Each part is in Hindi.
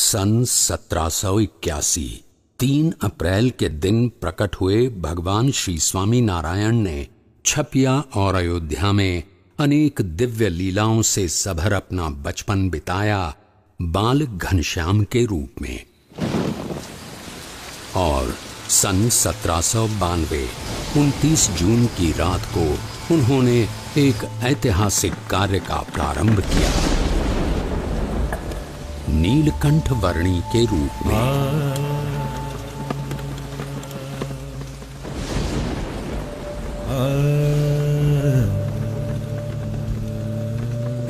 सन 1781 3 अप्रैल के दिन प्रकट हुए भगवान श्री स्वामी नारायण ने छपिया और अयोध्या में अनेक दिव्य लीलाओं से सभर अपना बचपन बिताया, बालक घनश्याम के रूप में। और सन 1792 29 जून की रात को उन्होंने एक ऐतिहासिक कार्य का प्रारंभ किया, नीलकंठ वर्णी के रूप में।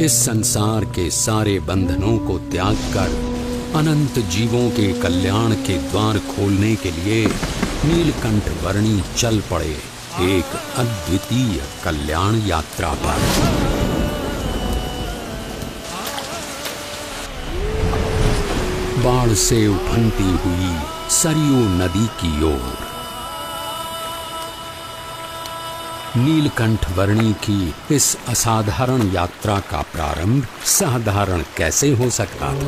इस संसार के सारे बंधनों को त्याग कर अनंत जीवों के कल्याण के द्वार खोलने के लिए नीलकंठ वर्णी चल पड़े एक अद्वितीय कल्याण यात्रा पर। बाढ़ से उफनती हुई सरयू नदी की ओर नीलकंठ वर्णी की इस असाधारण यात्रा का प्रारंभ साधारण कैसे हो सकता था।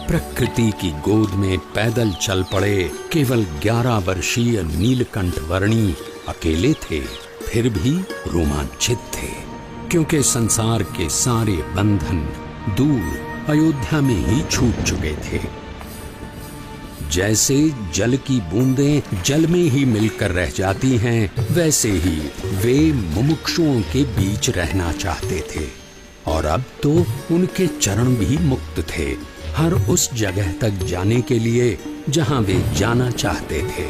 प्रकृति की गोद में पैदल चल पड़े केवल 11 वर्षीय नीलकंठ वर्णी अकेले थे, फिर भी रोमांचित थे, क्योंकि संसार के सारे बंधन दूर अयोध्या में ही छूट चुके थे। जैसे जल की बूंदें जल में ही मिलकर रह जाती हैं, वैसे ही वे मुमुक्षुओं के बीच रहना चाहते थे। और अब तो उनके चरण भी मुक्त थे हर उस जगह तक जाने के लिए जहां वे जाना चाहते थे।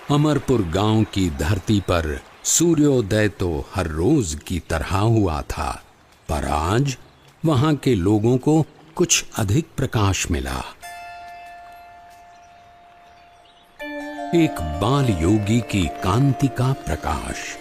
अमरपुर गांव की धरती पर सूर्योदय तो हर रोज की तरह हुआ था, पर आज वहां के लोगों को कुछ अधिक प्रकाश मिला। एक बाल योगी की कांति का प्रकाश।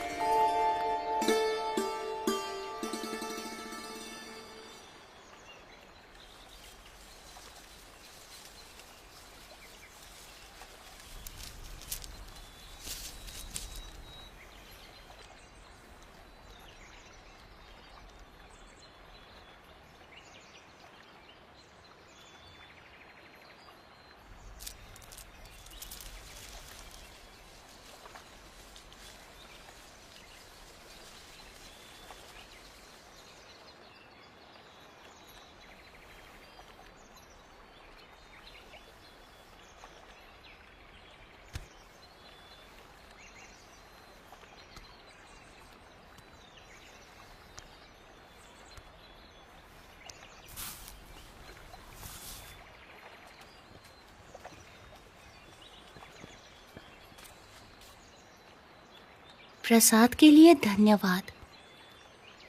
प्रसाद के लिए धन्यवाद।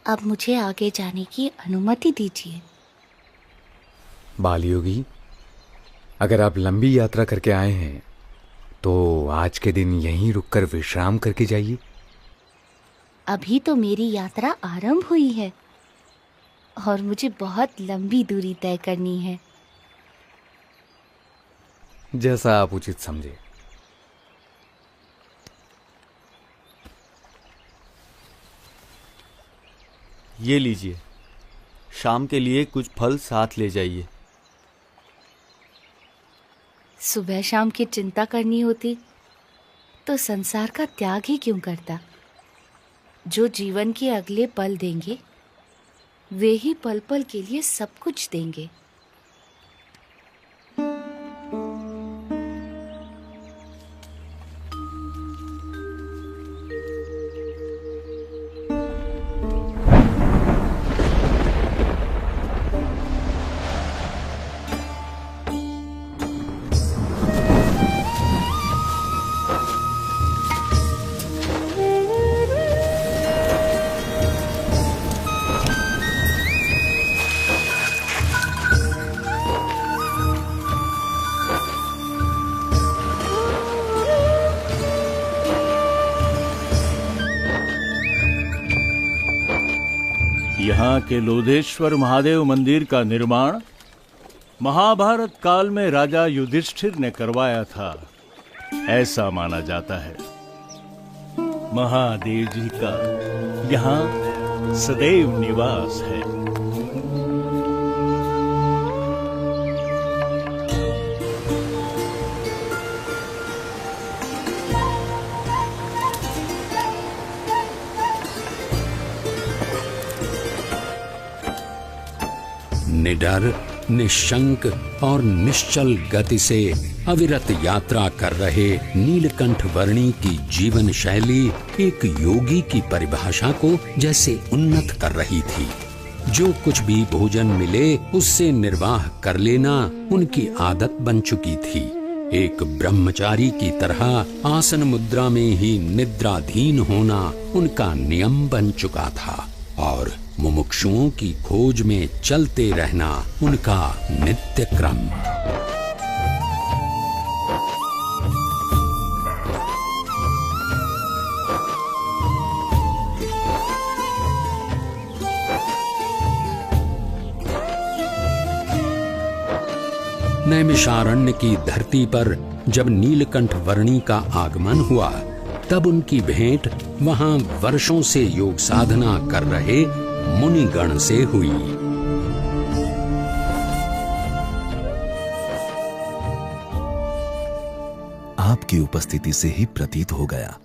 अब मुझे आगे जाने की अनुमति दीजिए। बालयोगी, अगर आप लंबी यात्रा करके आए हैं तो आज के दिन यहीं रुककर विश्राम करके जाइए। अभी तो मेरी यात्रा आरंभ हुई है और मुझे बहुत लंबी दूरी तय करनी है। जैसा आप उचित समझे। ये लीजिए, शाम के लिए कुछ फल साथ ले जाइए। सुबह शाम की चिंता करनी होती तो संसार का त्याग ही क्यों करता। जो जीवन के अगले पल देंगे वे ही पल पल के लिए सब कुछ देंगे। यहाँ के लोधेश्वर महादेव मंदिर का निर्माण महाभारत काल में राजा युधिष्ठिर ने करवाया था, ऐसा माना जाता है। महादेव जी का यहाँ सदैव निवास है। निडर, निशंक और निश्चल गति से अविरत यात्रा कर रहे नीलकंठ वर्णी की जीवन शैली एक योगी की परिभाषा को जैसे उन्नत कर रही थी। जो कुछ भी भोजन मिले उससे निर्वाह कर लेना उनकी आदत बन चुकी थी। एक ब्रह्मचारी की तरह आसन मुद्रा में ही निद्राधीन होना उनका नियम बन चुका था और मुमुक्षुओं की खोज में चलते रहना उनका नित्य क्रम। नैमिषारण्य की धरती पर जब नीलकंठ वर्णी का आगमन हुआ तब उनकी भेंट वहां वर्षों से योग साधना कर रहे मुनिगण से हुई। आपकी उपस्थिति से ही प्रतीत हो गया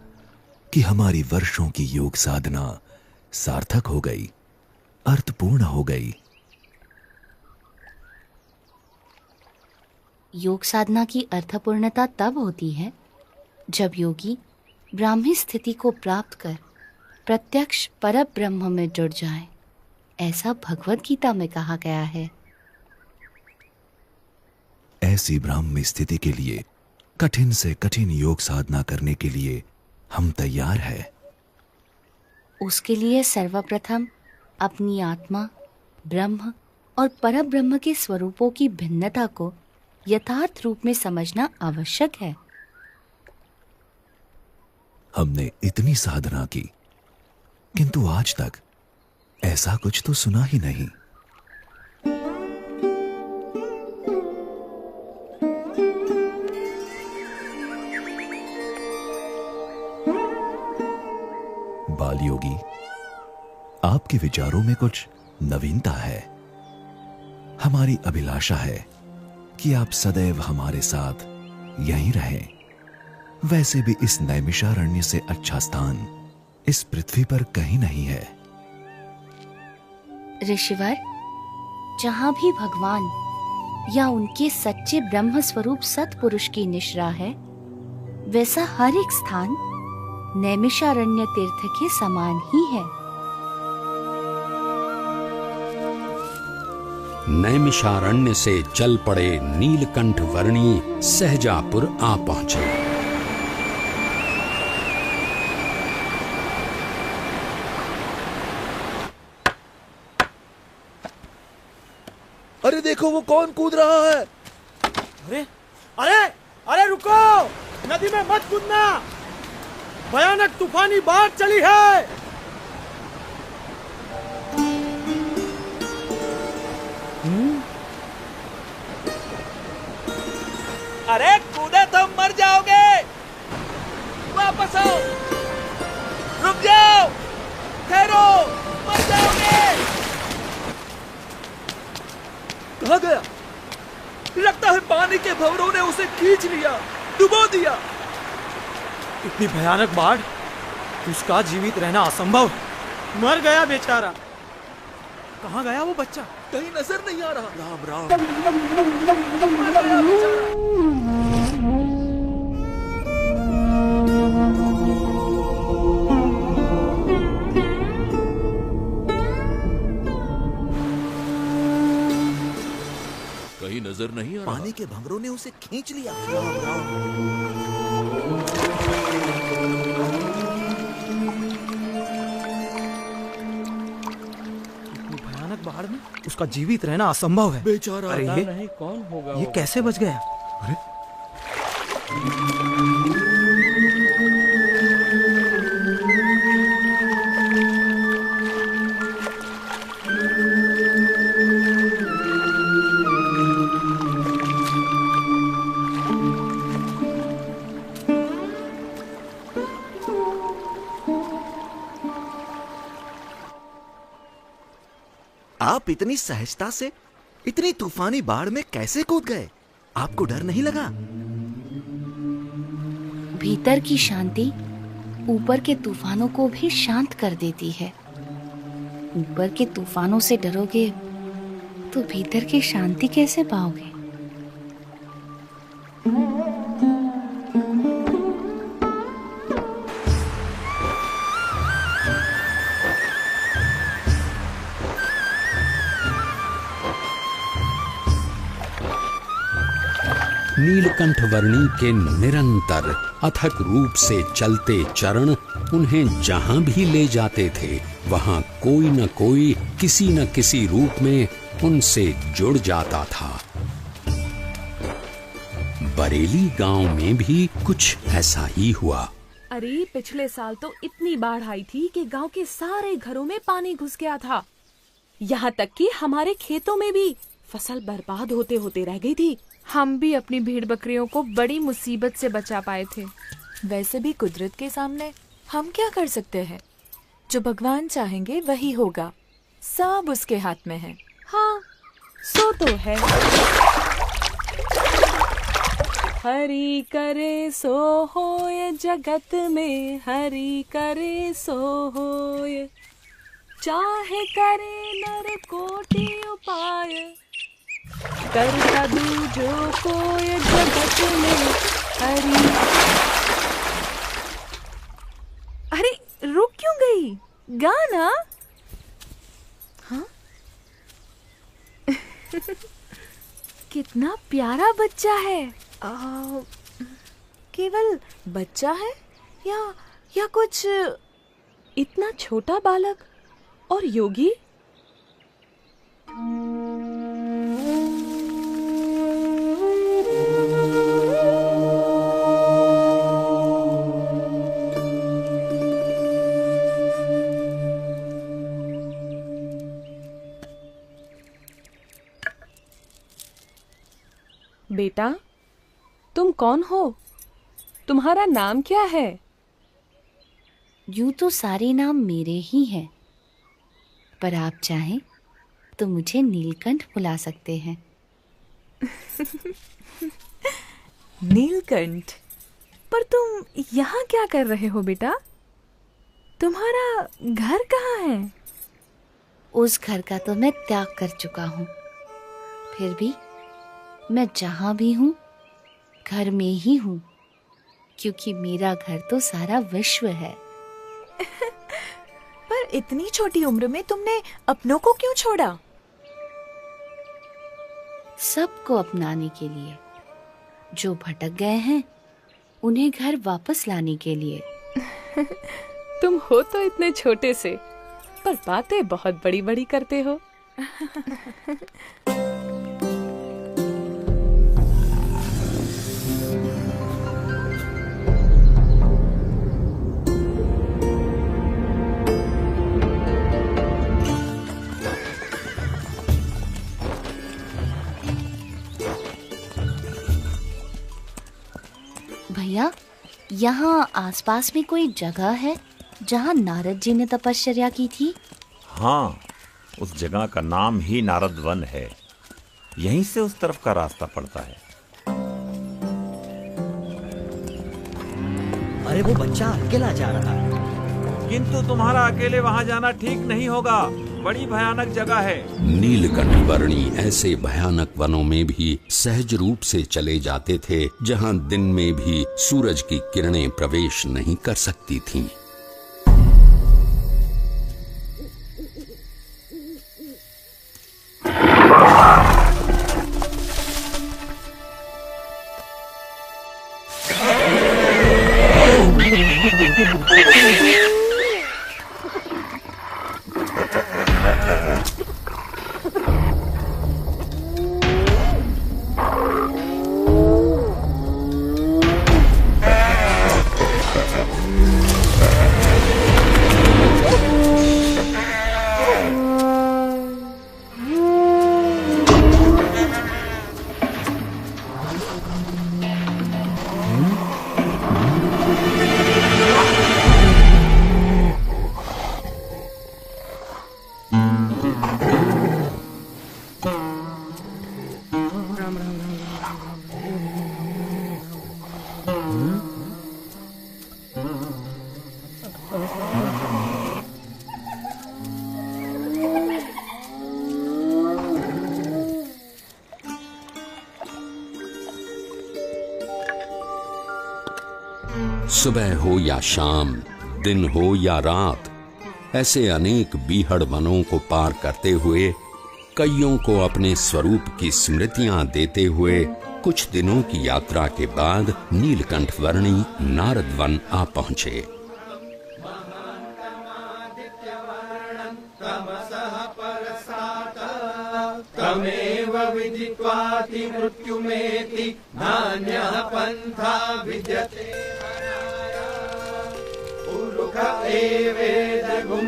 कि हमारी वर्षों की योग साधना सार्थक हो गई, अर्थपूर्ण हो गई। योग साधना की अर्थपूर्णता तब होती है जब योगी ब्राह्मी स्थिति को प्राप्त कर प्रत्यक्ष परब्रह्म में जुड़ जाए, ऐसा भगवद गीता में कहा गया है। ऐसी ब्राह्मी स्थिति के लिए कठिन से कठिन योग साधना करने के लिए हम तैयार हैं। उसके लिए सर्वप्रथम अपनी आत्मा, ब्रह्म और परब्रह्म के स्वरूपों की भिन्नता को यथार्थ रूप में समझना आवश्यक है। हमने इतनी साधना की किंतु आज तक ऐसा कुछ तो सुना ही नहीं। बाल योगी, आपके विचारों में कुछ नवीनता है। हमारी अभिलाषा है कि आप सदैव हमारे साथ यहीं रहें। वैसे भी इस नैमिषारण्य से अच्छा स्थान इस पृथ्वी पर कहीं नहीं है। ऋषिवर, जहां भी भगवान या उनके सच्चे ब्रह्म स्वरूप सत्पुरुष की निश्रा है, वैसा हर एक स्थान नैमिषारण्य तीर्थ के समान ही है। नैमिषारण्य से चल पड़े नीलकंठ वर्णी सहजापुर आ पहुंचे। अरे देखो वो कौन कूद रहा है। अरे अरे अरे रुको, नदी में मत कूदना, भयानक तूफानी बाढ़ चली है। अरे भंवरों ने उसे खींच लिया, डुबो दिया। इतनी भयानक बाढ़, उसका जीवित रहना असंभव है। मर गया बेचारा। कहाँ गया वो बच्चा? कहीं नजर नहीं आ रहा। राम राम। कहीं नजर नहीं आ रहा। पानी के भंवरों ने उसे खींच लिया। राम राम। इतनी भयानक बाढ़ में उसका जीवित रहना असंभव है। बेचारा। अरे ये नहीं कौन होगा ये कैसे बच गया? अरे आप इतनी सहजता से इतनी तूफानी बाढ़ में कैसे कूद गए? आपको डर नहीं लगा? भीतर की शांति ऊपर के तूफानों को भी शांत कर देती है। ऊपर के तूफानों से डरोगे तो भीतर की शांति कैसे पाओगे? नीलकंठ वर्णी के निरंतर अथक रूप से चलते चरण उन्हें जहां भी ले जाते थे, वहां कोई न कोई किसी न किसी रूप में उनसे जुड़ जाता था। बरेली गांव में भी कुछ ऐसा ही हुआ। अरे पिछले साल तो इतनी बाढ़ आई थी कि गांव के सारे घरों में पानी घुस गया था। यहाँ तक कि हमारे खेतों में भी फसल बर्बाद होते होते रह गई थी। हम भी अपनी भेड़ बकरियों को बड़ी मुसीबत से बचा पाए थे। वैसे भी कुदरत के सामने हम क्या कर सकते हैं? जो भगवान चाहेंगे वही होगा। सब उसके हाथ में है। हाँ, सो तो है। हरि करे सो होय जगत में, हरि करे सो होय। चाहे करे नर कोटि उपाय, करता दूजो कोय जगत में हरि। अरे रुक क्यों गई? गाना। हाँ? कितना प्यारा बच्चा है। केवल बच्चा है या कुछ इतना छोटा बालक और योगी? बेटा, तुम कौन हो? तुम्हारा नाम क्या है? यूं तो सारे नाम मेरे ही हैं, पर आप चाहें तो मुझे नीलकंठ बुला सकते हैं। नीलकंठ? पर तुम यहाँ क्या कर रहे हो बेटा? तुम्हारा घर कहाँ है? उस घर का तो मैं त्याग कर चुका हूँ। फिर भी मैं जहाँ भी हूँ घर में ही हूँ, क्योंकि मेरा घर तो सारा विश्व है। पर इतनी छोटी उम्र में तुमने अपनों को क्यों छोड़ा? सबको अपनाने के लिए। जो भटक गए हैं उन्हें घर वापस लाने के लिए। तुम हो तो इतने छोटे से, पर बातें बहुत बड़ी बड़ी करते हो। भैया, यहाँ आसपास में कोई जगह है जहाँ नारद जी ने तपश्चर्या की थी? हाँ, उस जगह का नाम ही नारद वन है। यहीं से उस तरफ का रास्ता पड़ता है। अरे वो बच्चा अकेला जा रहा है। किंतु तुम्हारा अकेले वहां जाना ठीक नहीं होगा, बड़ी भयानक जगह है। नीलकंठ वर्णी ऐसे भयानक वनों में भी सहज रूप से चले जाते थे जहां दिन में भी सूरज की किरणें प्रवेश नहीं कर सकती थीं। सुबह हो या शाम, दिन हो या रात, ऐसे अनेक बीहड़ वनों को पार करते हुए, कईयों को अपने स्वरूप की स्मृतियां देते हुए कुछ दिनों की यात्रा के बाद नीलकंठ वर्णी नारद वन आ पहुंचे। तमेव विदित्वाति मृत्युमेति नान्यः पन्था विद्यते पुरुष एवेदगुं।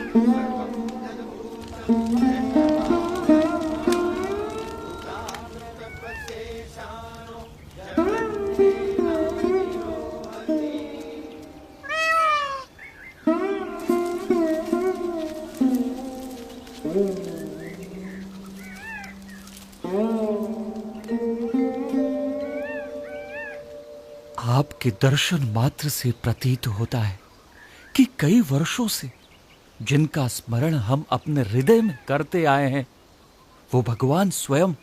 आपके दर्शन मात्र से प्रतीत होता है कि कई वर्षों से जिनका स्मरण हम अपने हृदय में करते आए हैं, वो भगवान स्वयं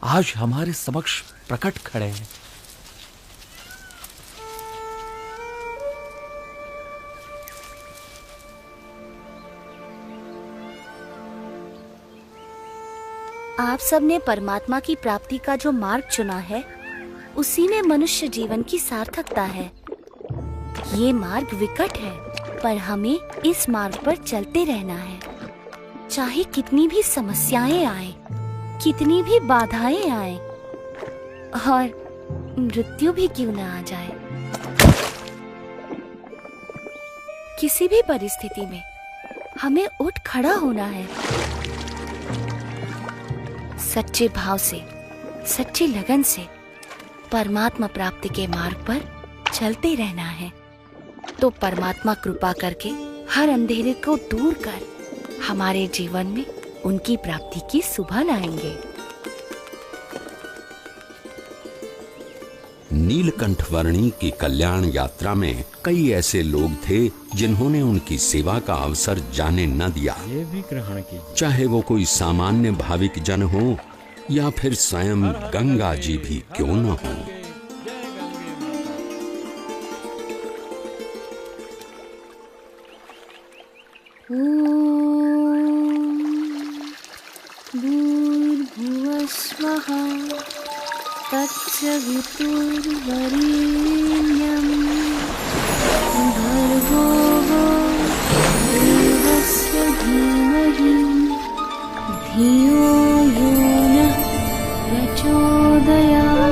आज हमारे समक्ष प्रकट खड़े हैं। आप सबने परमात्मा की प्राप्ति का जो मार्ग चुना है, उसी में मनुष्य जीवन की सार्थकता है। ये मार्ग विकट है, पर हमें इस मार्ग पर चलते रहना है। चाहे कितनी भी समस्याएं आए, कितनी भी बाधाएं आए, और मृत्यु भी क्यों न आ जाए, किसी भी परिस्थिति में हमें उठ खड़ा होना है। सच्चे भाव से, सच्ची लगन से परमात्मा प्राप्ति के मार्ग पर चलते रहना है, तो परमात्मा कृपा करके हर अंधेरे को दूर कर हमारे जीवन में उनकी प्राप्ति की सुबह लाएंगे। नीलकंठ वर्णी की कल्याण यात्रा में कई ऐसे लोग थे जिन्होंने उनकी सेवा का अवसर जाने न दिया। ये भी ग्रहण की, चाहे वो कोई सामान्य भाविक जन हो या फिर स्वयं गंगा जी भी क्यों न हो। भूर्भुवः स्वः तत्सवितुर्वरेण्यं भर्गो देवस्य धीमहि धियो यो नः प्रचोदयात्।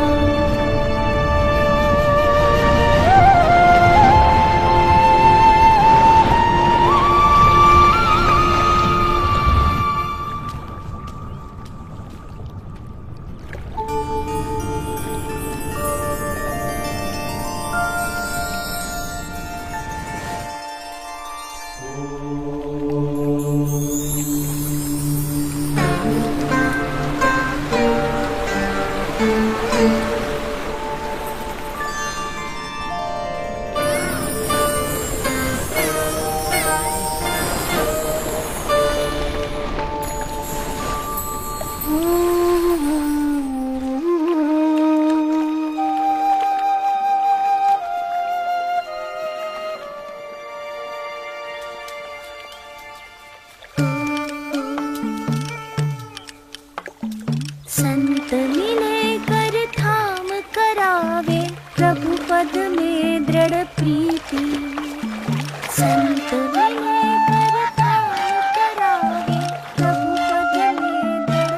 दृढ़ प्रीति संत विनय करता करावे प्रभु पद में दृढ़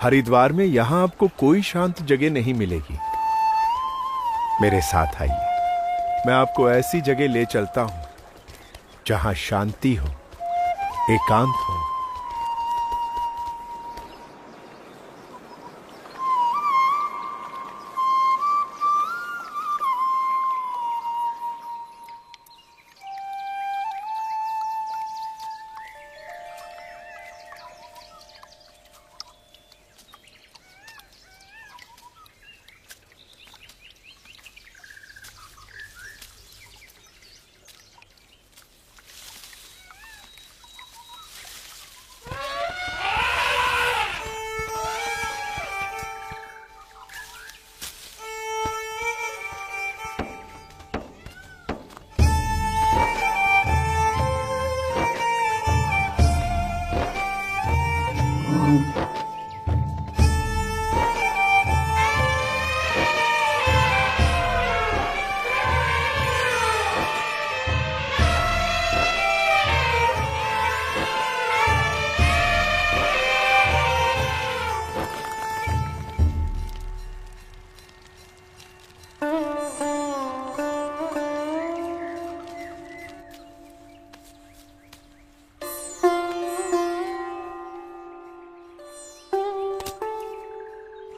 हरिद्वार में यहां आपको कोई शांत जगह नहीं मिलेगी। मेरे साथ आइए, मैं आपको ऐसी जगह ले चलता हूं जहां शांति हो, एकांत हो।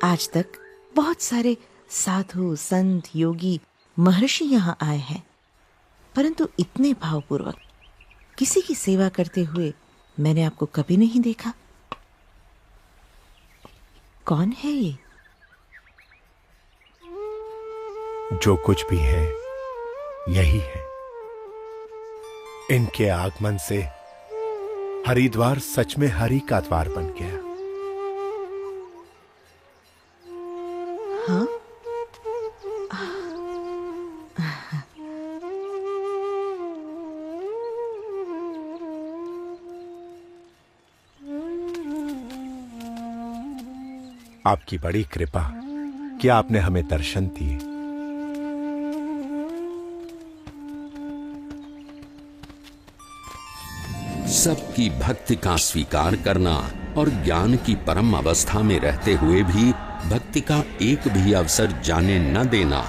आज तक बहुत सारे साधु, संत, योगी, महर्षि यहाँ आए हैं, परंतु इतने भावपूर्वक किसी की सेवा करते हुए मैंने आपको कभी नहीं देखा। कौन है ये? जो कुछ भी है यही है। इनके आगमन से हरिद्वार सच में हरि का द्वार बन गया। हाँ? आपकी बड़ी कृपा कि आपने हमें दर्शन दिए। सबकी भक्ति का स्वीकार करना और ज्ञान की परम अवस्था में रहते हुए भी भक्ति का एक भी अवसर जाने न देना,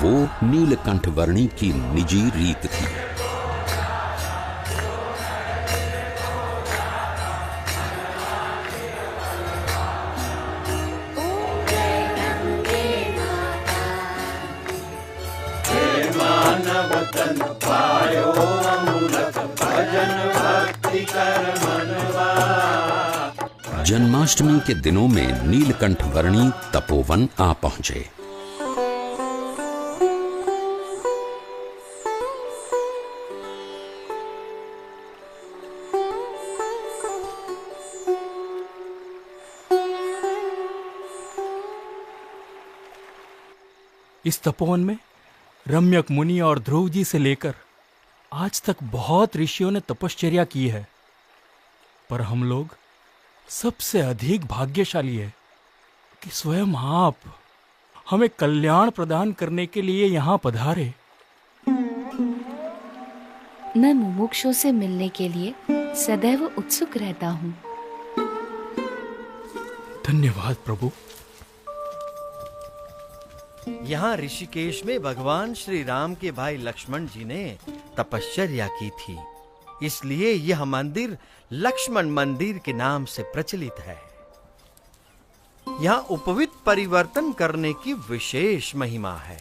वो नीलकंठ वर्णी की निजी रीत थी। जन्माष्टमी के दिनों में नीलकंठ वर्णी तपोवन आ पहुंचे। इस तपोवन में रम्यक मुनि और ध्रुव जी से लेकर आज तक बहुत ऋषियों ने तपश्चर्या की है, पर हम लोग सबसे अधिक भाग्यशाली है कि स्वयं आप हमें कल्याण प्रदान करने के लिए यहाँ पधारे। मैं मुमुक्षु से मिलने के लिए सदैव उत्सुक रहता हूँ। धन्यवाद प्रभु। यहाँ ऋषिकेश में भगवान श्री राम के भाई लक्ष्मण जी ने तपश्चर्या की थी, इसलिए यह मंदिर लक्ष्मण मंदिर के नाम से प्रचलित है। यहाँ उपवित परिवर्तन करने की विशेष महिमा है।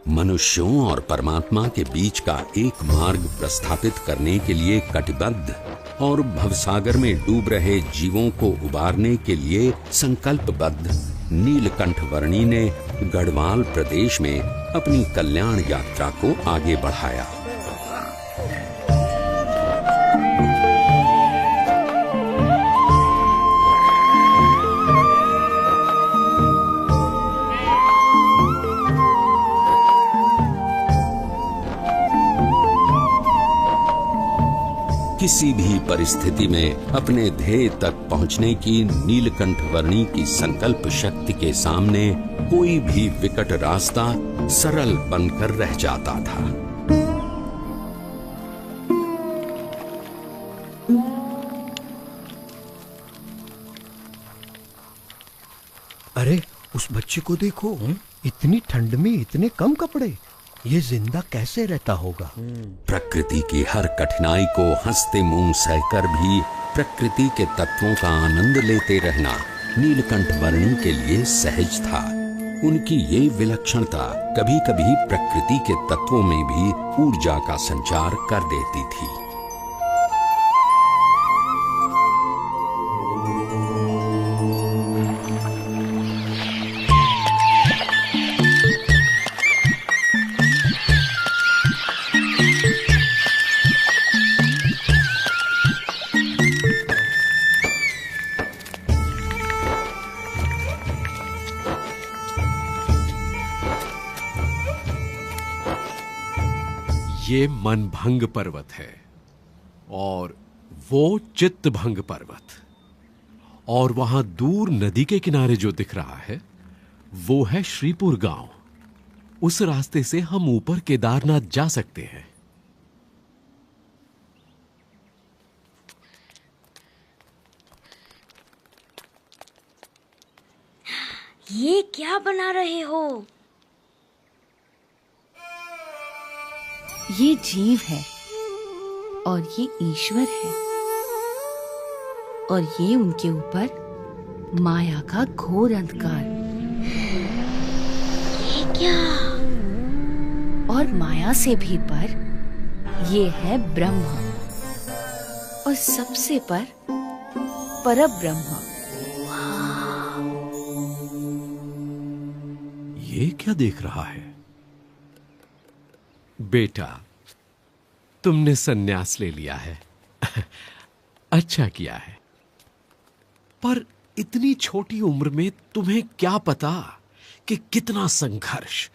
मनुष्यों और परमात्मा के बीच का एक मार्ग प्रस्थापित करने के लिए कटिबद्ध और भवसागर में डूब रहे जीवों को उबारने के लिए संकल्पबद्ध नीलकंठ वर्णी ने गढ़वाल प्रदेश में अपनी कल्याण यात्रा को आगे बढ़ाया। किसी भी परिस्थिति में अपने ध्येय तक पहुंचने की नीलकंठ वर्णी की संकल्प शक्ति के सामने कोई भी विकट रास्ता सरल बनकर रह जाता था। अरे उस बच्चे को देखो, इतनी ठंड में इतने कम कपड़े, ये जिंदा कैसे रहता होगा? प्रकृति की हर कठिनाई को हंसते मुंह सहकर भी प्रकृति के तत्वों का आनंद लेते रहना नीलकंठ वर्णी के लिए सहज था। उनकी ये विलक्षणता कभी-कभी प्रकृति के तत्वों में भी ऊर्जा का संचार कर देती थी। ये मनभंग पर्वत है और वो चित्तभंग पर्वत, और वहां दूर नदी के किनारे जो दिख रहा है वो है श्रीपुर गांव। उस रास्ते से हम ऊपर केदारनाथ जा सकते हैं। ये क्या बना रहे हो? ये जीव है और ये ईश्वर है, और ये उनके ऊपर माया का घोर अंधकार। ये क्या? और माया से भी पर ये है ब्रह्म, और सबसे पर परब्रह्म। ये क्या देख रहा है? बेटा, तुमने सन्यास ले लिया है। अच्छा किया है, पर इतनी छोटी उम्र में तुम्हें क्या पता कि कितना संघर्ष,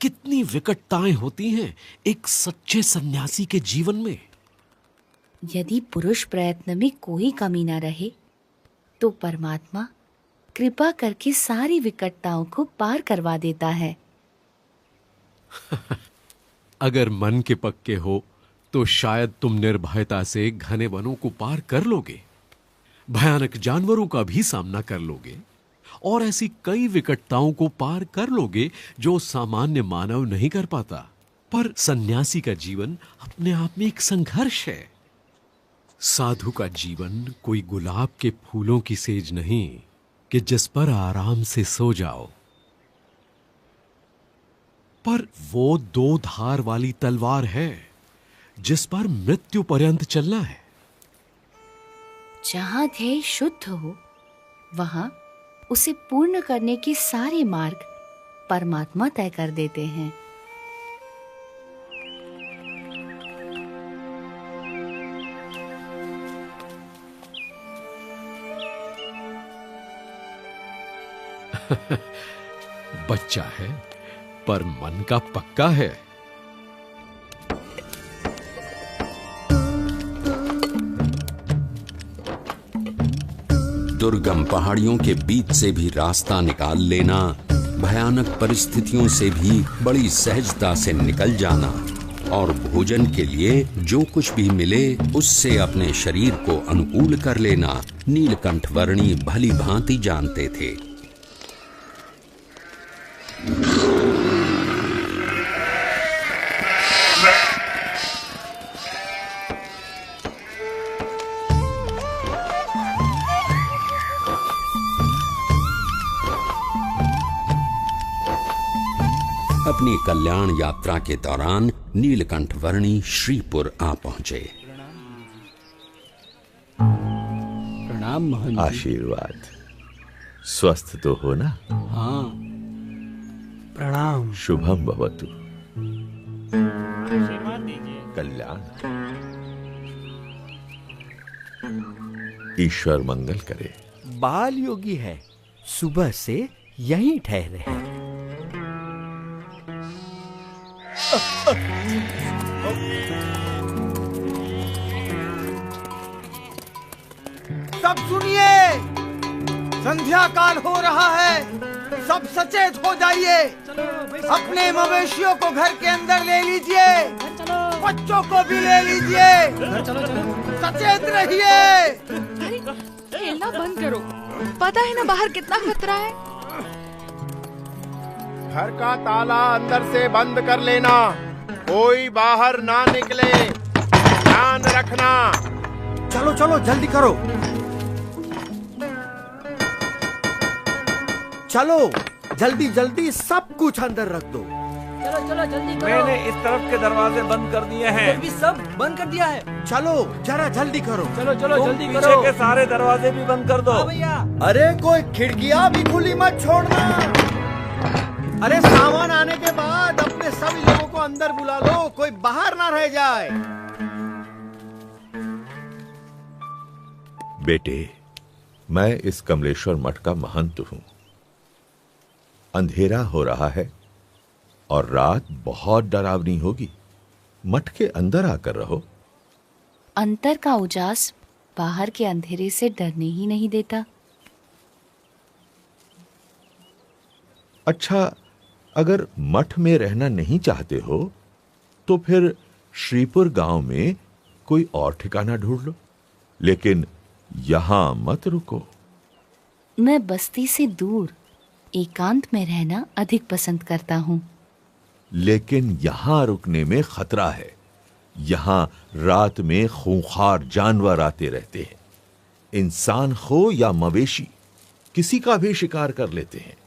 कितनी विकटताएं होती हैं एक सच्चे सन्यासी के जीवन में। यदि पुरुष प्रयत्न में कोई कमी न रहे तो परमात्मा कृपा करके सारी विकटताओं को पार करवा देता है। अगर मन के पक्के हो तो शायद तुम निर्भयता से घने वनों को पार कर लोगे, भयानक जानवरों का भी सामना कर लोगे, और ऐसी कई विकटताओं को पार कर लोगे जो सामान्य मानव नहीं कर पाता। पर सन्यासी का जीवन अपने आप में एक संघर्ष है। साधु का जीवन कोई गुलाब के फूलों की सेज नहीं कि जिस पर आराम से सो जाओ, पर वो दो धार वाली तलवार है जिस पर मृत्यु पर्यंत चलना है। जहां ध्येय शुद्ध हो वहां उसे पूर्ण करने के सारे मार्ग परमात्मा तय कर देते हैं। बच्चा है पर मन का पक्का है। दुर्गम पहाड़ियों के बीच से भी रास्ता निकाल लेना, भयानक परिस्थितियों से भी बड़ी सहजता से निकल जाना और भोजन के लिए जो कुछ भी मिले उससे अपने शरीर को अनुकूल कर लेना नीलकंठ वर्णी भली भांति जानते थे। अपनी कल्याण यात्रा के दौरान नीलकंठ वर्णी श्रीपुर आ पहुंचे। प्रणाम महंत। आशीर्वाद। स्वस्थ तो हो ना? हाँ। प्रणाम। शुभम भवतु। कल्याण। ईश्वर मंगल करे। बाल योगी है, सुबह से यहीं ठहरे हैं। सब सुनिए, संध्या काल हो रहा है, सब सचेत हो जाइए। अपने मवेशियों को घर के अंदर ले लीजिए, बच्चों को भी ले लीजिए, सचेत रहिए। खेलना बंद करो, पता है ना बाहर कितना खतरा है। घर का ताला अंदर से बंद कर लेना, कोई बाहर ना निकले, ध्यान रखना। चलो चलो जल्दी करो, चलो जल्दी जल्दी सब कुछ अंदर रख दो। चलो चलो जल्दी करो। मैंने इस तरफ के दरवाजे बंद कर दिए हैं। भी सब बंद कर दिया है। चलो जरा जल्दी करो। चलो चलो जल्दी करो। पीछे के सारे दरवाजे भी बंद कर दो। भैया। अरे कोई खिड़कियां भी खुली मत छोड़ना। अरे सामान आने के बाद अपने सभी लोगों को अंदर बुला लो, कोई बाहर ना रह जाए। बेटे, मैं इस कमलेश्वर मठ का महंत हूं। अंधेरा हो रहा है और रात बहुत डरावनी होगी। मठ के अंदर आकर रहो। अंतर का उजास बाहर के अंधेरे से डरने ही नहीं देता। अच्छा, अगर मठ में रहना नहीं चाहते हो तो फिर श्रीपुर गांव में कोई और ठिकाना ढूंढ लो, लेकिन यहां मत रुको। मैं बस्ती से दूर एकांत में रहना अधिक पसंद करता हूं। लेकिन यहां रुकने में खतरा है। यहां रात में खूंखार जानवर आते रहते हैं। इंसान हो या मवेशी, किसी का भी शिकार कर लेते हैं।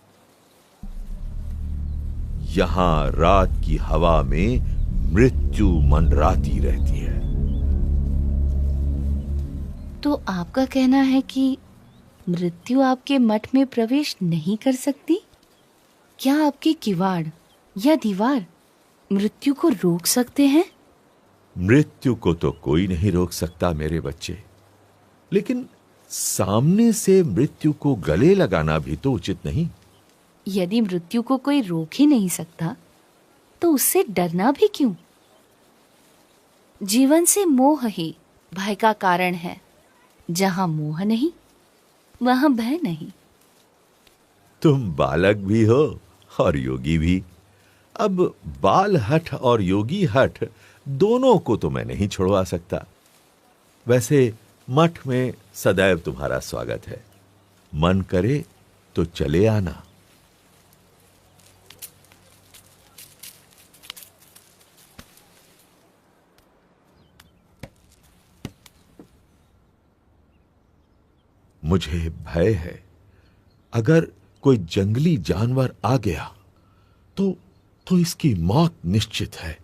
यहां रात की हवा में मृत्यु मंडराती रहती है। तो आपका कहना है कि मृत्यु आपके मठ में प्रवेश नहीं कर सकती? क्या आपके किवाड़ या दीवार मृत्यु को रोक सकते हैं? मृत्यु को तो कोई नहीं रोक सकता मेरे बच्चे, लेकिन सामने से मृत्यु को गले लगाना भी तो उचित नहीं। यदि मृत्यु को कोई रोक ही नहीं सकता तो उससे डरना भी क्यों? जीवन से मोह ही भय का कारण है। जहां मोह नहीं वहां भय नहीं। तुम बालक भी हो और योगी भी। अब बाल हठ और योगी हठ दोनों को तो मैं नहीं छुड़वा सकता। वैसे मठ में सदैव तुम्हारा स्वागत है। मन करे तो चले आना। मुझे भय है, अगर कोई जंगली जानवर आ गया तो इसकी मौत निश्चित है।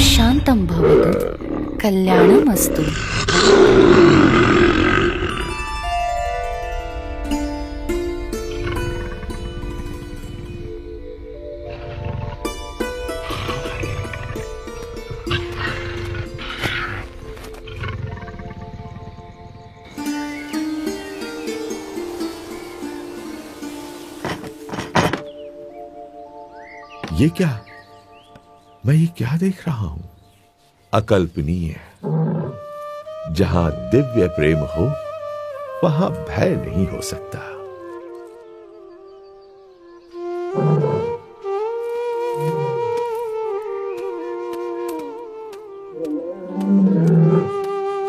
शांतं भवतु, कल्याणमस्तु। ये क्या? मैं ये क्या देख रहा हूं? अकल्पनीय। जहां दिव्य प्रेम हो वहां भय नहीं हो सकता।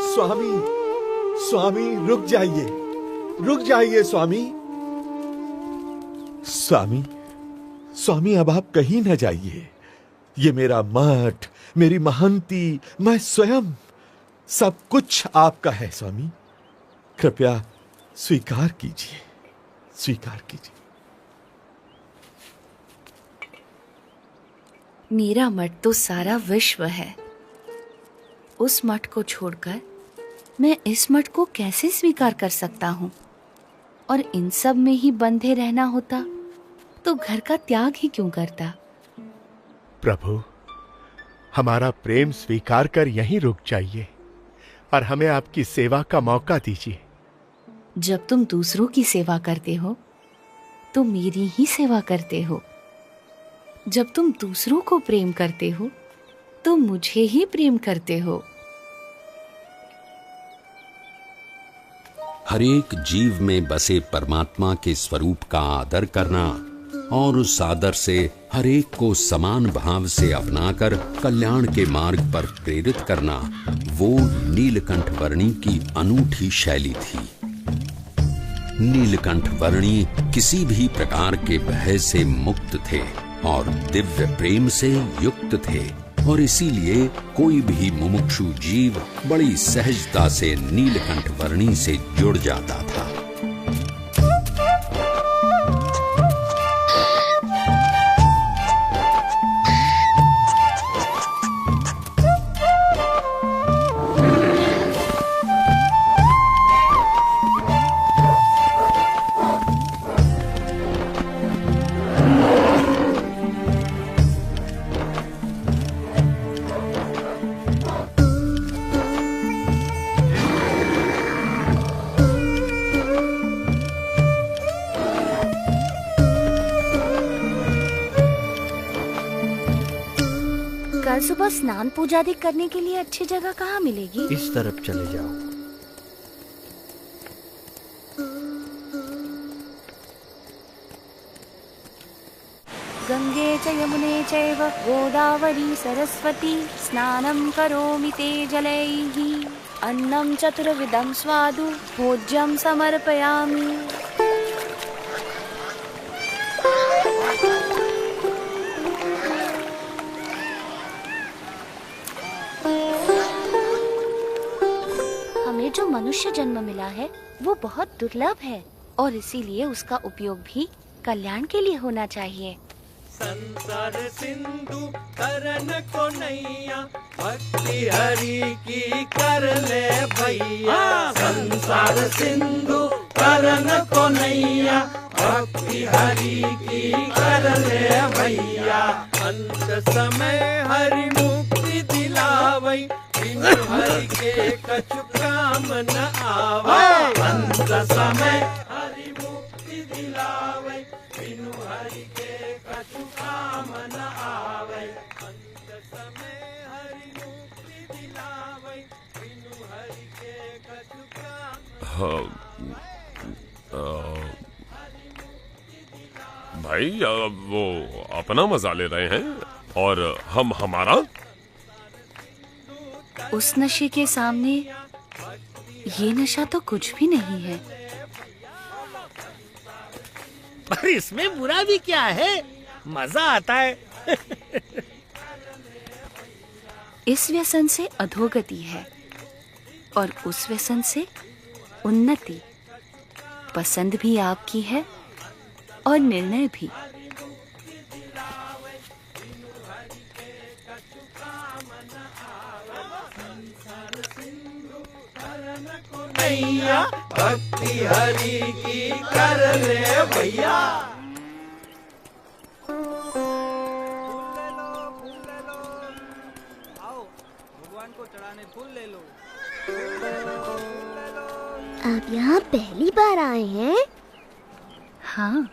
स्वामी, स्वामी रुक जाइए, रुक जाइए स्वामी। स्वामी, स्वामी अब आप कहीं न जाइए। ये मेरा मठ, मेरी महंती, मैं स्वयं, सब कुछ आपका है स्वामी। कृपया स्वीकार कीजिए, स्वीकार कीजिए। मेरा मठ तो सारा विश्व है। उस मठ को छोड़कर मैं इस मठ को कैसे स्वीकार कर सकता हूँ? और इन सब में ही बंधे रहना होता तो घर का त्याग ही क्यों करता? प्रभु, हमारा प्रेम स्वीकार कर यहीं रुक जाइए और हमें आपकी सेवा का मौका दीजिए। जब तुम दूसरों की सेवा करते हो तो मेरी ही सेवा करते हो। जब तुम दूसरों को प्रेम करते हो तो मुझे ही प्रेम करते हो। हरेक जीव में बसे परमात्मा के स्वरूप का आदर करना और उस आदर से हरेक को समान भाव से अपनाकर कल्याण के मार्ग पर प्रेरित करना, वो नीलकंठ वर्णी की अनूठी शैली थी। नीलकंठ वर्णी किसी भी प्रकार के भय से मुक्त थे और दिव्य प्रेम से युक्त थे, और इसीलिए कोई भी मुमुक्षु जीव बड़ी सहजता से नीलकंठ वर्णी से जुड़ जाता था। कल सुबह स्नान पूजा आदि करने के लिए अच्छी जगह कहाँ मिलेगी? इस तरफ चले जाओ। गंगे च यमुने चैव गोदावरी सरस्वती स्नानं करोमि ते जलैः। अन्नं चतुर्विधं स्वादु भोज्यं समर्पयामि। हमें जो मनुष्य जन्म मिला है वो बहुत दुर्लभ है और इसीलिए उसका उपयोग भी कल्याण के लिए होना चाहिए। संसार सिंधु तरन को नैया, भक्ति हरि की कर ले भैया। संसार सिंधु तरन को नैया, भक्ति हरि की कर ले भैया। अंत समय हरि मुक्ति दिलावै, बिनु हरि के कछु काम न आवै। अंत समय हरि मुक्ति दिलावै, बिनु हरि के कछु काम न आवै। अंत समय हरि मुक्ति दिलावै, बिनु हरि के कछु काम। भाई वो अपना मजा ले रहे हैं और हम हमारा। उस नशे के सामने ये नशा तो कुछ भी नहीं है। पर इसमें बुरा भी क्या है, मजा आता है। इस व्यसन से अधोगति है और उस व्यसन से उन्नति। पसंद भी आपकी है और निर्णय भी। नैया भक्ति हरि की कर ले भैया। भगवान को चढ़ाने फूल ले लो। आप यहाँ पहली बार आए हैं? हाँ।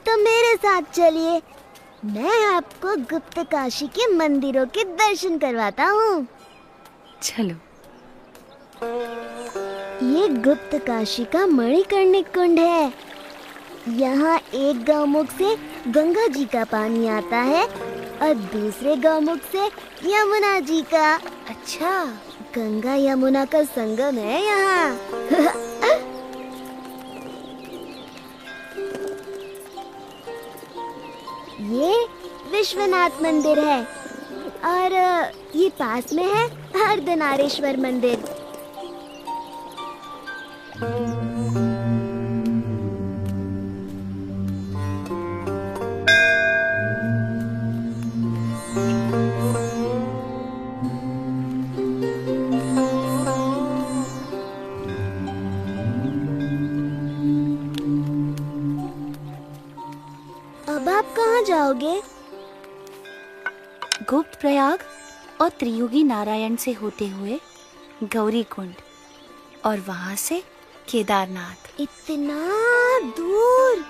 तो मेरे साथ चलिए, मैं आपको गुप्त काशी के मंदिरों के दर्शन करवाता हूँ। चलो। ये गुप्त काशी का मणिकर्णिक कुंड है। यहाँ एक गौमुख से गंगा जी का पानी आता है और दूसरे गौमुख से यमुना जी का। अच्छा, गंगा यमुना का संगम है यहाँ। ये विश्वनाथ मंदिर है और ये पास में है अर्धनारीश्वर मंदिर। अब आप कहाँ जाओगे? गुप्त प्रयाग और त्रियुगी नारायण से होते हुए गौरी कुंड और वहां से केदारनाथ। इतना दूर?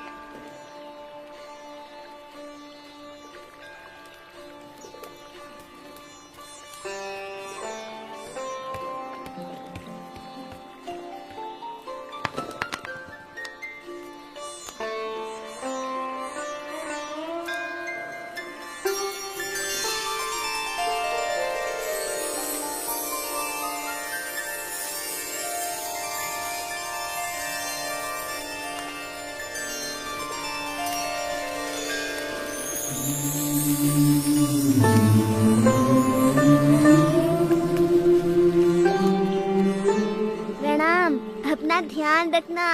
प्रणाम, अपना ध्यान रखना।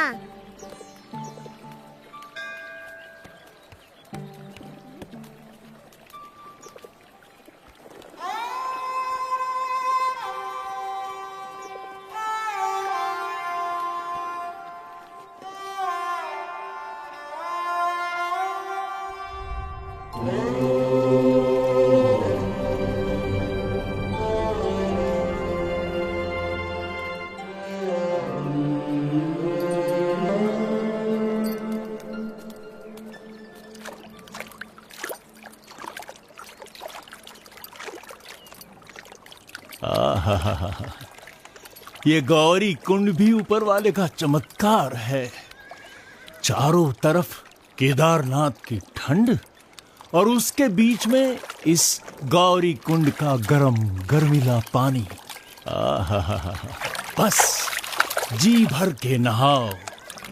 आहा, ये गौरी कुंड भी ऊपर वाले का चमत्कार है। चारों तरफ केदारनाथ की ठंड और उसके बीच में इस गौरी कुंड का गरम गर्मीला पानी। आहा, बस जी भर के नहाओ,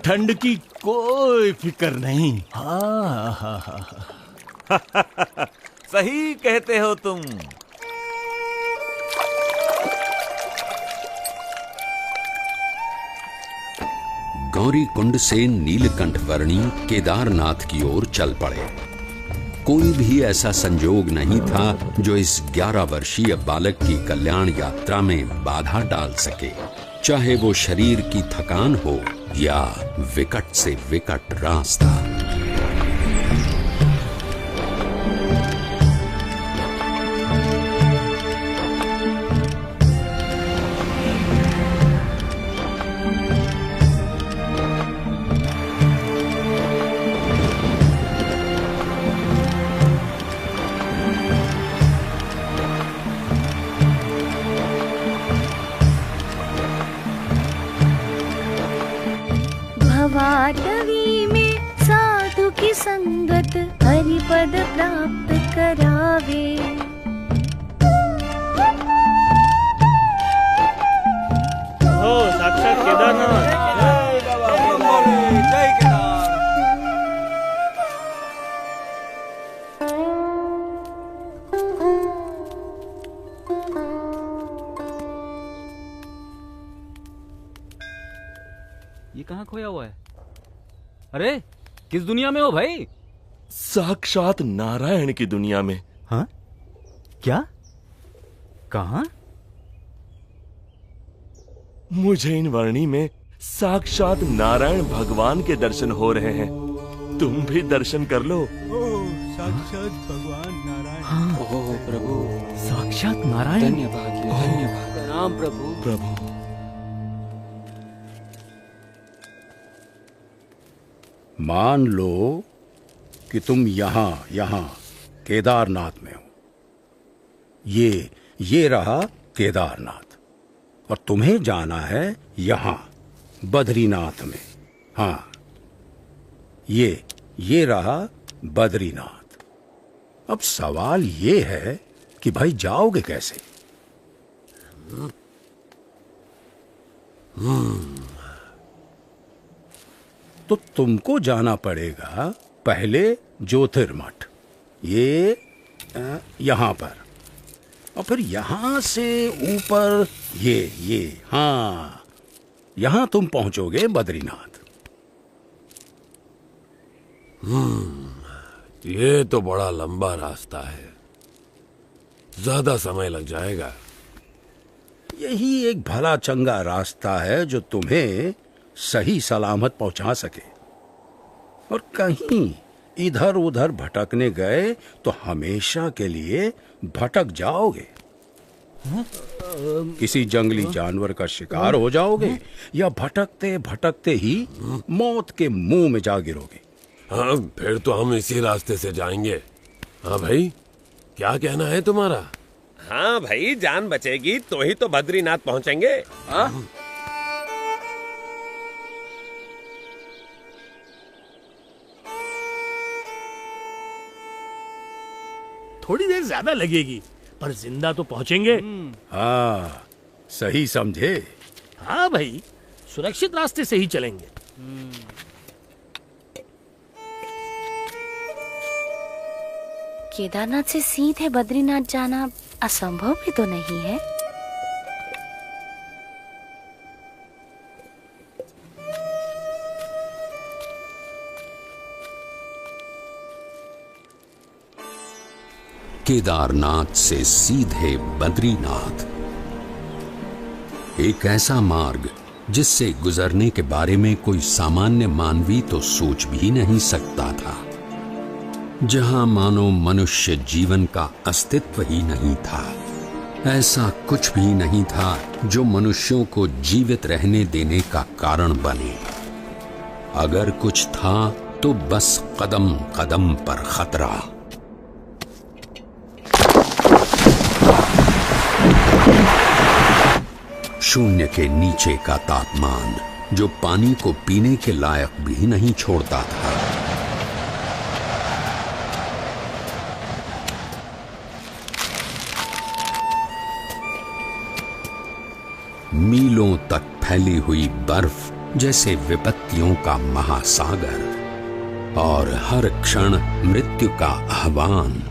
ठंड की कोई फिक्र नहीं। सही कहते हो तुम। गौरी कुंड से नीलकंठ वर्णी केदारनाथ की ओर चल पड़े। कोई भी ऐसा संजोग नहीं था जो इस 11 वर्षीय बालक की कल्याण यात्रा में बाधा डाल सके, चाहे वो शरीर की थकान हो या विकट से विकट रास्ता। भवाटवी में साधु की संगत हरिपद प्राप्त करावे। हो साक्षात केदारनाथ। जय केदार। खोया हुआ है। अरे किस दुनिया में हो भाई? साक्षात नारायण की दुनिया में। हाँ? क्या? कहाँ? मुझे इन वर्णी में साक्षात नारायण भगवान के दर्शन हो रहे हैं। तुम भी दर्शन कर लो। साक्षात भगवान नारायण। हाँ। ओह प्रभु, साक्षात नारायण। धन्यवाद धन्यवाद। प्रणाम प्रभु। प्रभु मान लो कि तुम यहां केदारनाथ में हो। ये रहा केदारनाथ, और तुम्हें जाना है यहां बद्रीनाथ में। हाँ, ये रहा बद्रीनाथ। अब सवाल ये है कि भाई जाओगे कैसे? तो तुमको जाना पड़ेगा पहले ज्योतिर्मठ, ये यहां पर, और फिर यहां से ऊपर ये हाँ, यहां तुम पहुंचोगे बद्रीनाथ। ये तो बड़ा लंबा रास्ता है, ज्यादा समय लग जाएगा। यही एक भला चंगा रास्ता है जो तुम्हें सही सलामत पहुंचा सके। और कहीं इधर उधर भटकने गए तो हमेशा के लिए भटक जाओगे। किसी जंगली जानवर का शिकार हो जाओगे, या भटकते भटकते ही मौत के मुंह में जा गिरोगे। हाँ, फिर तो हम इसी रास्ते से जाएंगे। हाँ भाई, क्या कहना है तुम्हारा? हाँ भाई, जान बचेगी तो ही तो बद्रीनाथ पहुंचेंगे। हाँ? थोड़ी देर ज्यादा लगेगी, पर जिंदा तो पहुंचेंगे। हाँ, सही समझे। हाँ भाई, सुरक्षित रास्ते से ही चलेंगे। केदारनाथ से सीधे बद्रीनाथ जाना असंभव भी तो नहीं है। केदारनाथ से सीधे बद्रीनाथ, एक ऐसा मार्ग जिससे गुजरने के बारे में कोई सामान्य मानवी तो सोच भी नहीं सकता था, जहां मानो मनुष्य जीवन का अस्तित्व ही नहीं था। ऐसा कुछ भी नहीं था जो मनुष्यों को जीवित रहने देने का कारण बने। अगर कुछ था तो बस कदम कदम पर खतरा। शून्य के नीचे का तापमान जो पानी को पीने के लायक भी नहीं छोड़ता था। मीलों तक फैली हुई बर्फ जैसे विपत्तियों का महासागर, और हर क्षण मृत्यु का आह्वान।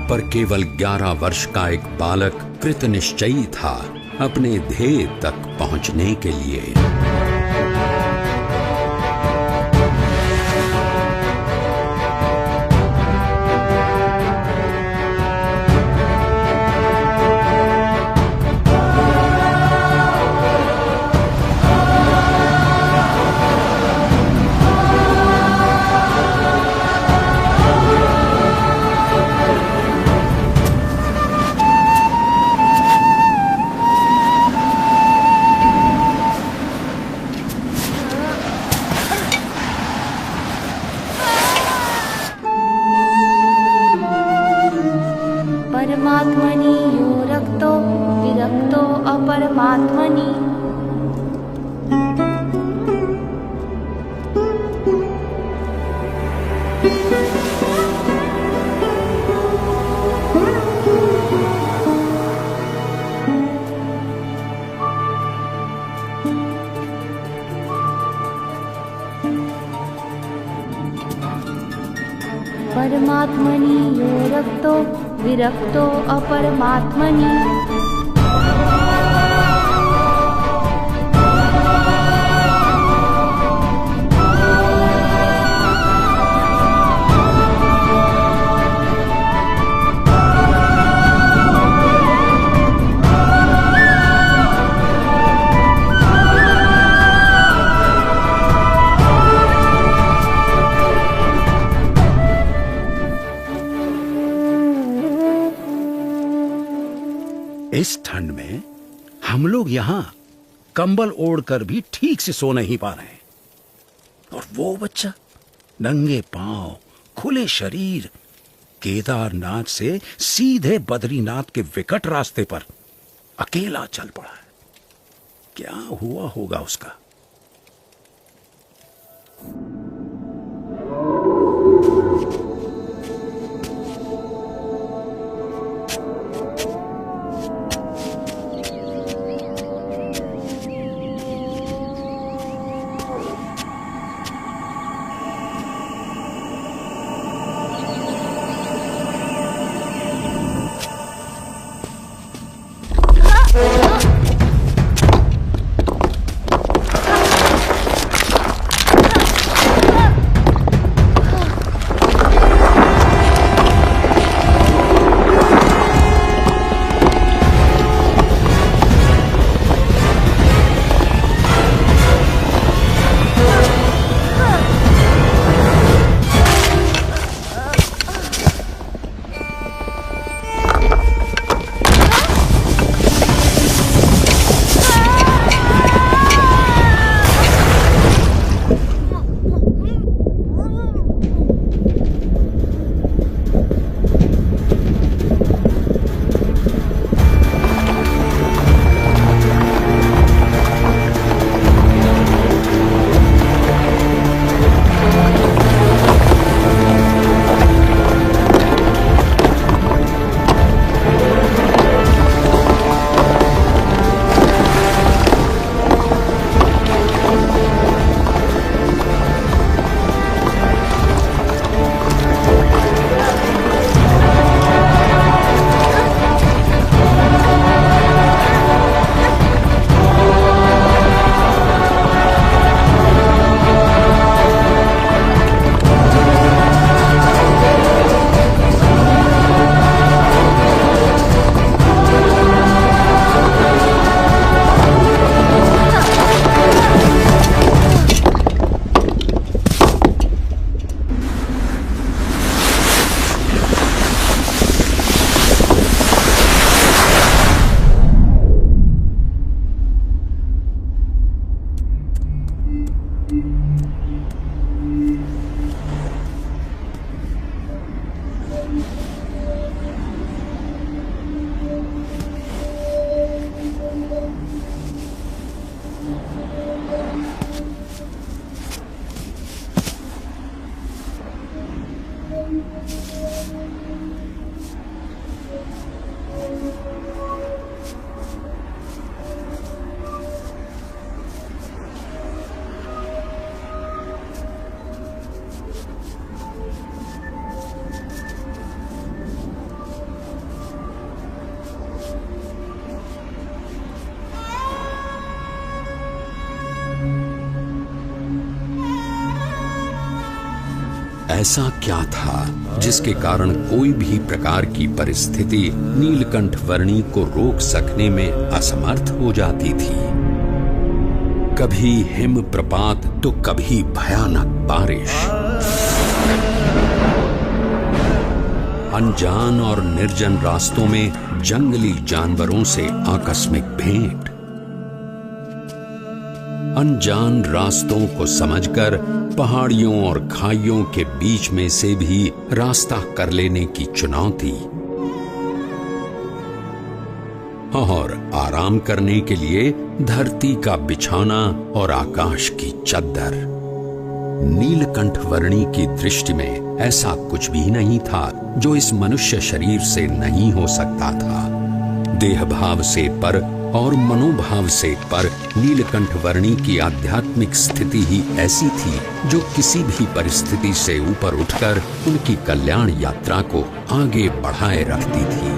पर केवल 11 वर्ष का एक बालक कृत निश्चयी था अपने ध्येय तक पहुंचने के लिए। भक्तो विरक्तो अपरमात्मनि। इस ठंड में हम लोग यहाँ कंबल ओढ़कर भी ठीक से सो नहीं पा रहे हैं, और वो बच्चा नंगे पांव खुले शरीर केदारनाथ से सीधे बद्रीनाथ के विकट रास्ते पर अकेला चल पड़ा है। क्या हुआ होगा उसका? ऐसा क्या था जिसके कारण कोई भी प्रकार की परिस्थिति नीलकंठ वर्णी को रोक सकने में असमर्थ हो जाती थी। कभी हिम प्रपात तो कभी भयानक बारिश, अनजान और निर्जन रास्तों में जंगली जानवरों से आकस्मिक भेंट, अनजान रास्तों को समझकर पहाड़ियों और खाइयों के बीच में से भी रास्ता कर लेने की चुनौती, और आराम करने के लिए धरती का बिछाना और आकाश की चद्दर। नीलकंठ वर्णी की दृष्टि में ऐसा कुछ भी नहीं था जो इस मनुष्य शरीर से नहीं हो सकता था। देह भाव से पर और मनोभाव से, पर नीलकंठ वर्णी की आध्यात्मिक स्थिति ही ऐसी थी जो किसी भी परिस्थिति से ऊपर उठकर उनकी कल्याण यात्रा को आगे बढ़ाए रखती थी।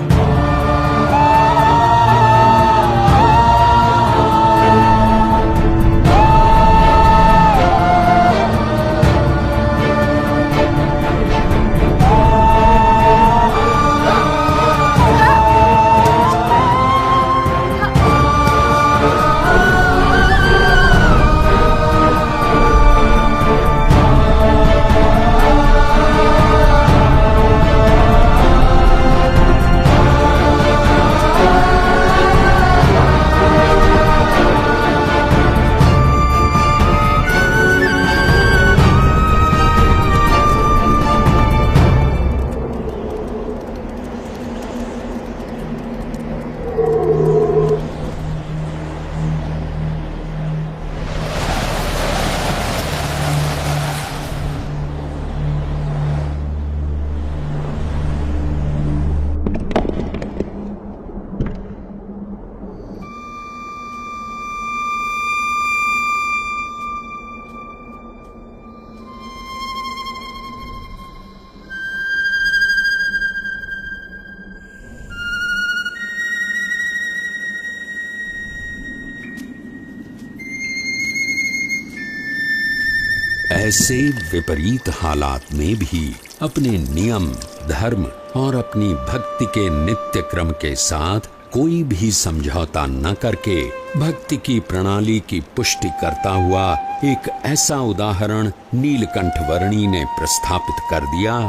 ऐसे विपरीत हालात में भी अपने नियम, धर्म और अपनी भक्ति के नित्य क्रम के साथ कोई भी समझौता न करके भक्ति की प्रणाली की पुष्टि करता हुआ एक ऐसा उदाहरण नीलकंठ वर्णी ने प्रस्थापित कर दिया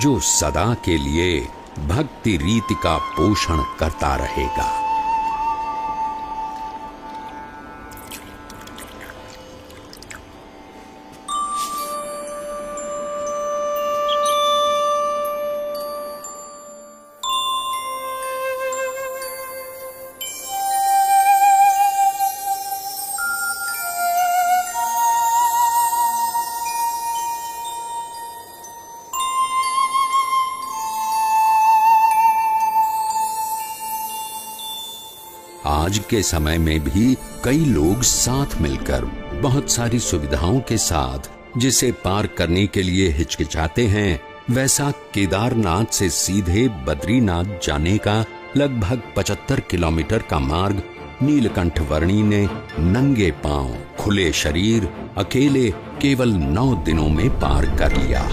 जो सदा के लिए भक्ति रीति का पोषण करता रहेगा। आज के समय में भी कई लोग साथ मिलकर बहुत सारी सुविधाओं के साथ जिसे पार करने के लिए हिचकिचाते हैं, वैसा केदारनाथ से सीधे बद्रीनाथ जाने का लगभग 75 किलोमीटर का मार्ग नीलकंठ वर्णी ने नंगे पांव, खुले शरीर, अकेले केवल 9 दिनों में पार कर लिया।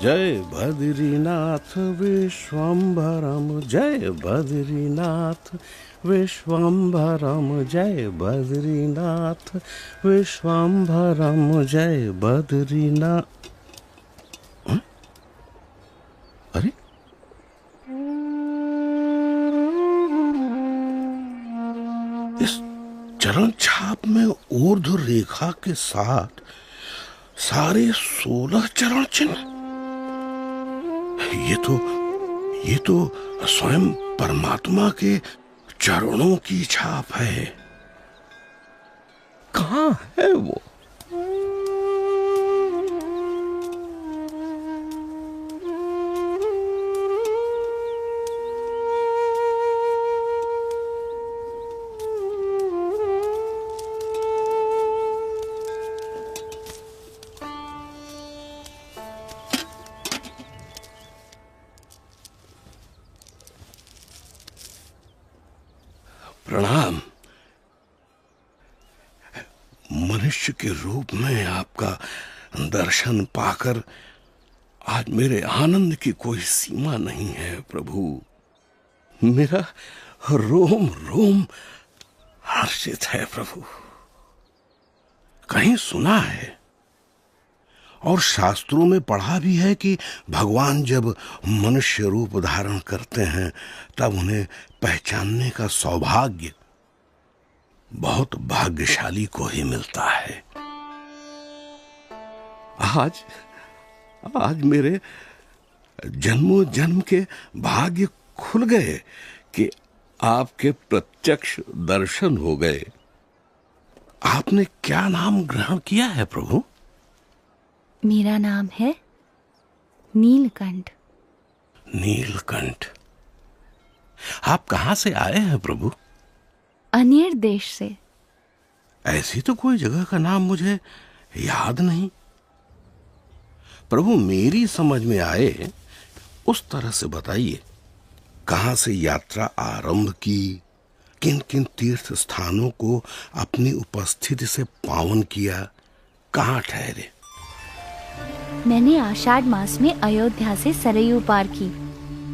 जय बद्रीनाथ विश्वम्भरम, जय बद्रीनाथ विश्वम्भरम, जय बद्रीनाथ विश्वम्भरम, जय बद्रीनाथ। अरे इस चरण छाप में ऊर्ध्व रेखा के साथ सारे 16 चरण चिन्ह। ये तो स्वयं परमात्मा के चरणों की छाप है। कहाँ है वो? प्रणाम। मनुष्य के रूप में आपका दर्शन पाकर आज मेरे आनंद की कोई सीमा नहीं है प्रभु। मेरा रोम रोम हर्षित है प्रभु। कहीं सुना है और शास्त्रों में पढ़ा भी है कि भगवान जब मनुष्य रूप धारण करते हैं तब उन्हें पहचानने का सौभाग्य बहुत भाग्यशाली को ही मिलता है। आज मेरे जन्मों जन्म के भाग्य खुल गए कि आपके प्रत्यक्ष दर्शन हो गए। आपने क्या नाम ग्रहण किया है प्रभु? मेरा नाम है नीलकंठ। नीलकंठ। आप कहां से आए हैं प्रभु? अनेर देश से। ऐसी तो कोई जगह का नाम मुझे याद नहीं। प्रभु मेरी समझ में आए उस तरह से बताइए, कहां से यात्रा आरंभ की, किन किन तीर्थ स्थानों को अपनी उपस्थिति से पावन किया, कहां ठहरे? मैंने आषाढ़ मास में अयोध्या से सरयू पार की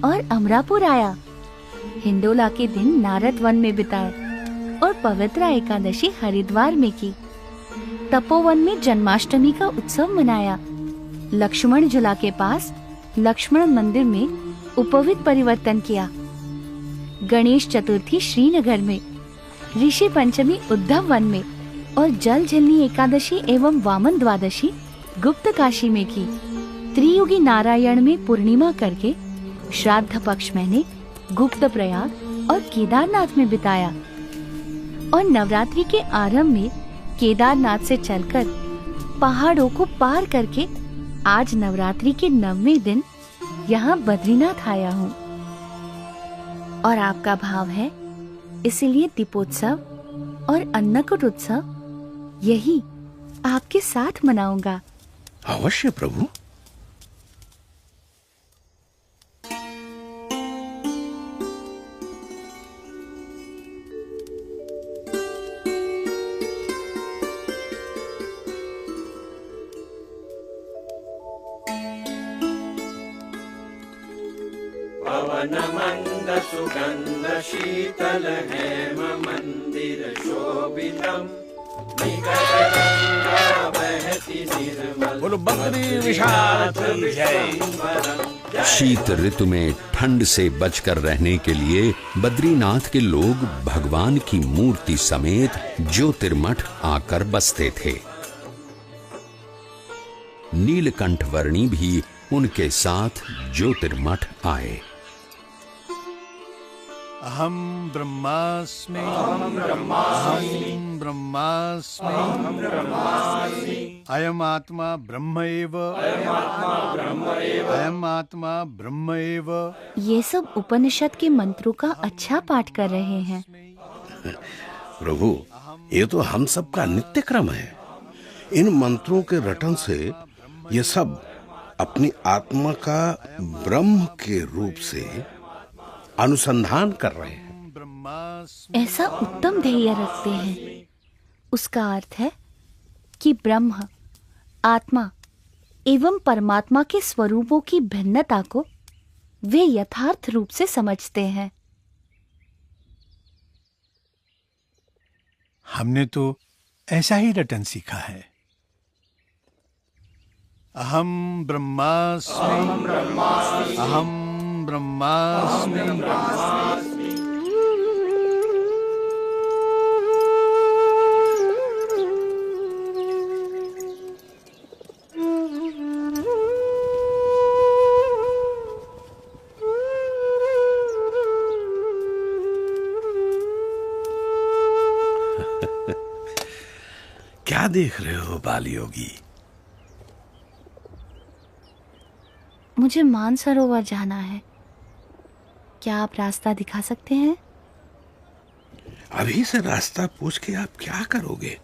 और अमरापुर आया। हिंडोला के दिन नारद वन में बिताए और पवित्र एकादशी हरिद्वार में की। तपोवन में जन्माष्टमी का उत्सव मनाया। लक्ष्मण झूला के पास लक्ष्मण मंदिर में उपवीत परिवर्तन किया। गणेश चतुर्थी श्रीनगर में, ऋषि पंचमी उद्धव वन में और जल झिलनी एकादशी एवं वामन द्वादशी गुप्त काशी में की। त्रियुगी नारायण में पूर्णिमा करके श्राद्ध पक्ष मैंने गुप्त प्रयाग और केदारनाथ में बिताया और नवरात्रि के आरंभ में केदारनाथ से चलकर पहाड़ों को पार करके आज नवरात्रि के 9वें दिन यहाँ बद्रीनाथ आया हूँ। और आपका भाव है, इसीलिए दीपोत्सव और अन्नकूट उत्सव यही आपके साथ मनाऊंगा। अवश्य प्रभु। पवन मंद सुगंध शीतल हेम मंदिर शोभितम शीत ऋतु में ठंड से बचकर रहने के लिए बद्रीनाथ के लोग भगवान की मूर्ति समेत ज्योतिर्मठ आकर बसते थे। नीलकंठ वर्णी भी उनके साथ ज्योतिर्मठ आए। अहम ब्रह्मास्मि अयम आत्मा ब्रह्म एव अयम आत्मा ब्रह्म एव। ये सब उपनिषद के मंत्रों का अच्छा पाठ कर रहे हैं। प्रभु, ये तो हम सब का नित्य क्रम है। इन मंत्रों के रटन से ये सब अपनी आत्मा का ब्रह्म के रूप से अनुसंधान कर रहे हैं। ऐसा उत्तम ध्येय रखते हैं। उसका अर्थ है कि ब्रह्म, आत्मा एवं परमात्मा के स्वरूपों की भिन्नता को वे यथार्थ रूप से समझते हैं। हमने तो ऐसा ही रटन सीखा है। अहम ब्रह्मास्मि अहम ब्रह्मास्मि। क्या देख रहे हो बाल योगी? मुझे मानसरोवर जाना है। क्या आप रास्ता दिखा सकते हैं? अभी से रास्ता पूछ के आप क्या करोगे?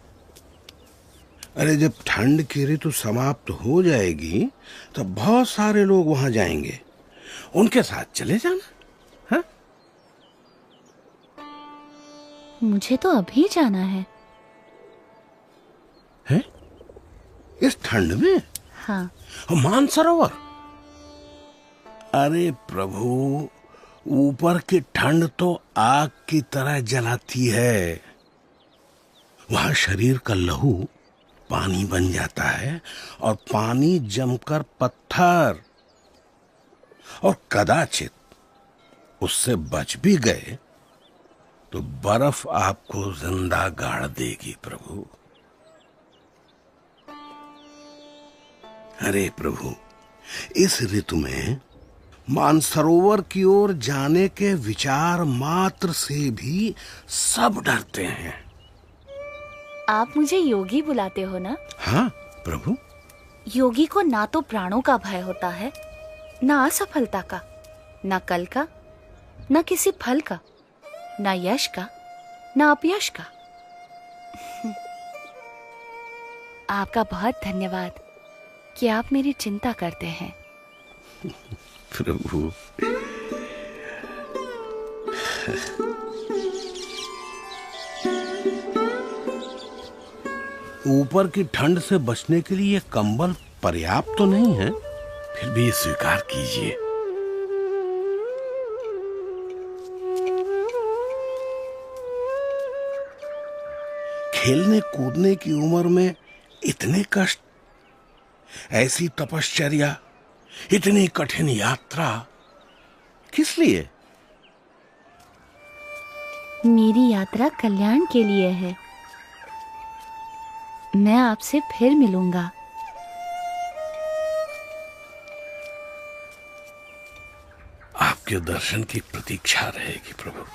अरे जब ठंड की ऋतु समाप्त हो जाएगी तब बहुत सारे लोग वहां जाएंगे, उनके साथ चले जाना। हाँ? मुझे तो अभी जाना है। है? इस ठंड में? हाँ। मानसरोवर? अरे प्रभु, ऊपर की ठंड तो आग की तरह जलाती है। वहां शरीर का लहू पानी बन जाता है और पानी जमकर पत्थर, और कदाचित उससे बच भी गए तो बर्फ आपको जिंदा गाड़ देगी प्रभु। अरे प्रभु, इस ऋतु में मानसरोवर की ओर जाने के विचार मात्र से भी सब डरते हैं। आप मुझे योगी बुलाते हो ना? हाँ प्रभु। योगी को ना तो प्राणों का भय होता है, ना असफलता का, ना कल का, ना किसी फल का, ना यश का, ना अपयश का। आपका बहुत धन्यवाद कि आप मेरी चिंता करते हैं। प्रभु, ऊपर की ठंड से बचने के लिए कंबल पर्याप्त तो नहीं है, फिर भी स्वीकार कीजिए। खेलने कूदने की उम्र में इतने कष्ट, ऐसी तपश्चर्या, इतनी कठिन यात्रा किस लिए? मेरी यात्रा कल्याण के लिए है। मैं आपसे फिर मिलूंगा। आपके दर्शन की प्रतीक्षा रहेगी प्रभु।